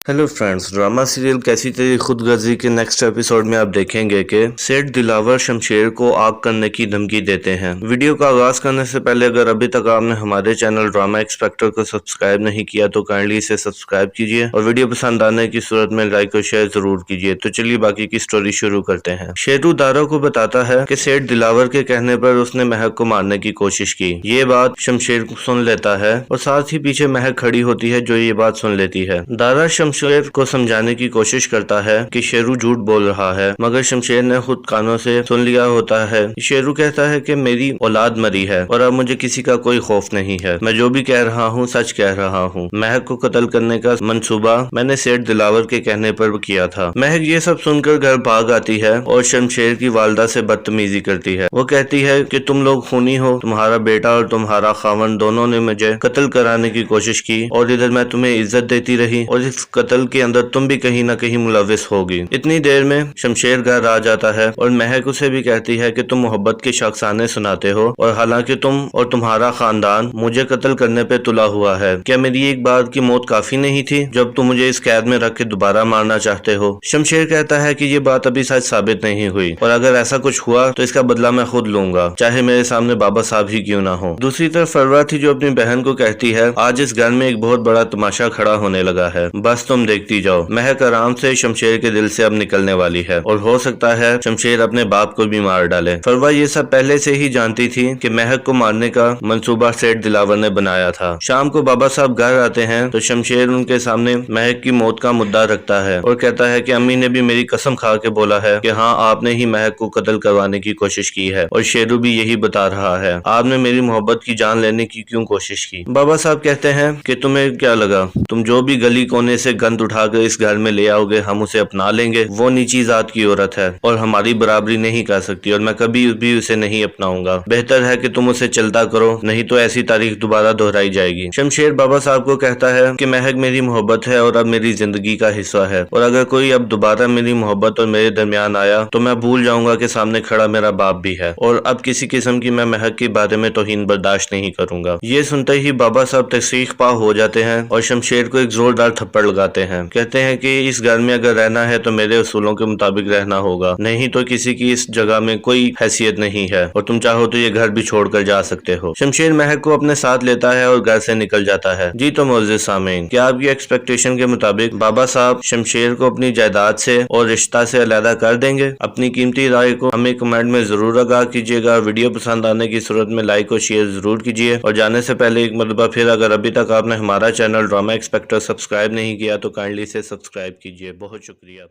Hello friends, drama serial कैसी तेरी खुदगर्जी के नेक्स्ट एपिसोड में आप देखेंगे कि सेठ दिलावर शमशेर को आग करने की धमकी देते हैं। वीडियो का आगाज करने से पहले अगर अभी तक आपने हमारे चैनल ड्रामा एक्सपेक्टर को सब्सक्राइब नहीं किया तो काइंडली इसे सब्सक्राइब कीजिए और वीडियो पसंद आने की सूरत में लाइक और शेयर जरूर कीजिए। तो चलिए बाकी की स्टोरी शुरू करते हैं। शेरू दारा को बताता है कि सेठ दिलावर के कहने पर उसने महक को मारने की कोशिश की। ये बात शमशेर सुन लेता है और साथ ही पीछे महक खड़ी होती है जो ये बात सुन लेती है। दारा शमशेर को समझाने की कोशिश करता है कि शेरू झूठ बोल रहा है, मगर शमशेर ने खुद कानों से सुन लिया होता है। शेरू कहता है कि मेरी औलाद मरी है और अब मुझे किसी का कोई खौफ नहीं है। मैं जो भी कह रहा हूँ सच कह रहा हूँ। महक को कत्ल करने का मंसूबा मैंने सेठ दिलावर के कहने पर किया था। महक ये सब सुनकर घर भाग आती है और शमशेर की वालदा से बदतमीजी करती है। वो कहती है कि तुम लोग खूनी हो, तुम्हारा बेटा और तुम्हारा खावन दोनों ने मुझे कत्ल कराने की कोशिश की और इधर मैं तुम्हें इज्जत देती रही और इस कत्ल के अंदर तुम भी कहीं ना कहीं मुलविस होगी। इतनी देर में शमशेर घर आ जाता है और महक उसे भी कहती है कि तुम मोहब्बत के शख्साने सुनाते हो और हालांकि तुम और तुम्हारा खानदान मुझे कत्ल करने पे तुला हुआ है। क्या मेरी एक बार की मौत काफी नहीं थी जब तुम मुझे इस कैद में रख के दोबारा मारना चाहते हो? शमशेर कहता है कि ये बात अभी सच साबित नहीं हुई और अगर ऐसा कुछ हुआ तो इसका बदला मैं खुद लूंगा, चाहे मेरे सामने बाबा साहब ही क्यों ना हो। दूसरी तरफ फरवा थी जो अपनी बहन को कहती है आज इस घर में एक बहुत बड़ा तमाशा खड़ा होने लगा है, बस तुम देखती जाओ। महक आराम से शमशेर के दिल से अब निकलने वाली है और हो सकता है शमशेर अपने बाप को भी मार डाले। फरवा ये सब पहले से ही जानती थी कि महक को मारने का मंसूबा सेठ दिलावर ने बनाया था। शाम को बाबा साहब घर आते हैं तो शमशेर उनके सामने महक की मौत का मुद्दा रखता है और कहता है कि अम्मी ने भी मेरी कसम खा के बोला है कि हाँ आपने ही महक को कत्ल करवाने की कोशिश की है और शेरू भी यही बता रहा है। आपने मेरी मोहब्बत की जान लेने की क्यों कोशिश की? बाबा साहब कहते हैं कि तुम्हें क्या लगा, तुम जो भी गली कोने से गंद उठाकर इस घर में ले आओगे हम उसे अपना लेंगे? वो नीची जात की औरत है और हमारी बराबरी नहीं कर सकती और मैं कभी भी उसे नहीं अपनाऊंगा। बेहतर है कि तुम उसे चलता करो, नहीं तो ऐसी तारीख दोबारा दोहराई जाएगी। शमशेर बाबा साहब को कहता है कि महक मेरी मोहब्बत है और अब मेरी जिंदगी का हिस्सा है और अगर कोई अब दोबारा मेरी मोहब्बत और मेरे दरमियान आया तो मैं भूल जाऊंगा कि सामने खड़ा मेरा बाप भी है और अब किसी किस्म की मैं महक के बारे में तौहीन बर्दाश्त नहीं करूंगा। ये सुनते ही बाबा साहब तशरीफ पा हो जाते हैं और शमशेर को एक जोरदार थप्पड़ लगाते हैं। कहते हैं कि इस घर में अगर रहना है तो मेरे उसूलों के मुताबिक रहना होगा, नहीं तो किसी की इस जगह में कोई हैसियत नहीं है और तुम चाहो तो ये घर भी छोड़कर जा सकते हो। शमशेर महक को अपने साथ लेता है और घर से निकल जाता है। जी तो मोअज़्ज़िज़ सामीन, क्या आपकी एक्सपेक्टेशन के मुताबिक बाबा साहब शमशेर को अपनी जायदाद से और रिश्ता से अलहदा कर देंगे? अपनी कीमती राय को हमें कमेंट में जरूर आगाह कीजिएगा। वीडियो पसंद आने की सूरत में लाइक और शेयर जरूर कीजिए और जाने से पहले एक मरतबा फिर अगर अभी तक आपने हमारा चैनल ड्रामा एक्सपेक्टर सब्सक्राइब नहीं किया तो काइंडली से सब्सक्राइब कीजिए। बहुत शुक्रिया।